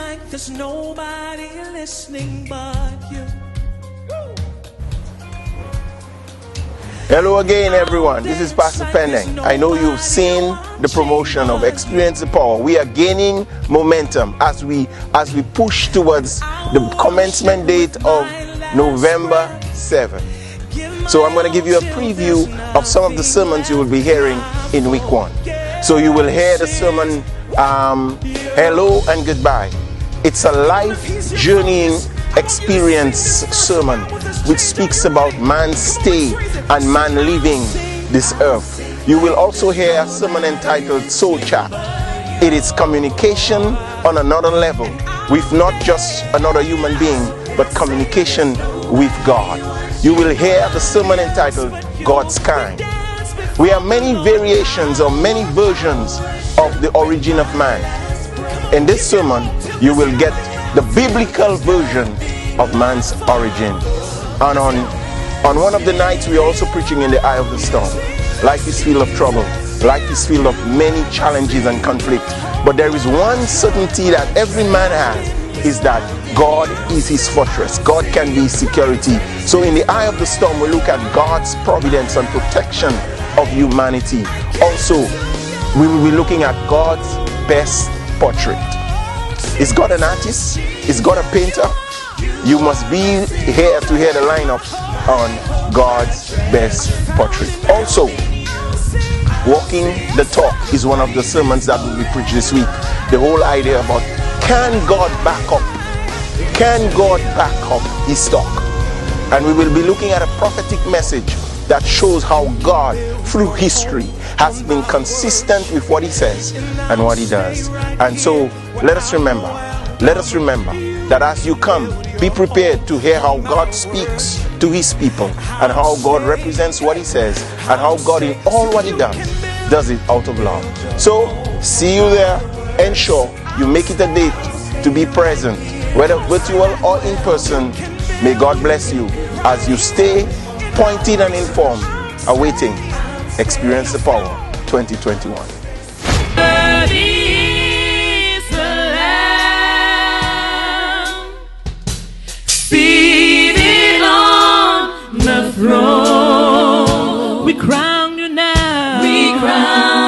like there's nobody listening but you. Hello again, everyone. This is Pastor Pendenque. I know you've seen the promotion of Experience the Power. We are gaining momentum as we push towards the commencement date of November 7th. So I'm going to give you a preview of some of the sermons you will be hearing in week 1. So you will hear the sermon, Hello and Goodbye. It's a life journeying experience sermon which speaks about man's stay and man leaving this earth. You will also hear a sermon entitled Soul Chat. It is communication on another level with not just another human being, but communication with God. You will hear the sermon entitled God's Kind. We have many variations or many versions of the origin of man. In this sermon, you will get the biblical version of man's origin. And on one of the nights, we're also preaching in the eye of the storm. Life is filled of trouble. Life is filled of many challenges and conflict. But there is one certainty that every man has, is that God is his fortress. God can be his security. So in the eye of the storm, we look at God's providence and protection of humanity. Also, we will be looking at God's best portrait. Is God an artist? Is God a painter? You must be here to hear the lineup on God's best portrait. Also, Walking the Talk is one of the sermons that will be preached this week. The whole idea about, can God back up? Can God back up his talk? And we will be looking at a prophetic message that shows how God, through history, has been consistent with what he says and what he does. And so, let us remember that as you come, be prepared to hear how God speaks to his people and how God represents what he says and how God, in all what he does it out of love. So, see you there. Ensure you make it a date to be present, whether virtual or in person. May God bless you as you stay pointed and informed, awaiting Experience the Power 2021. Seated on the throne, we crown you now. We crown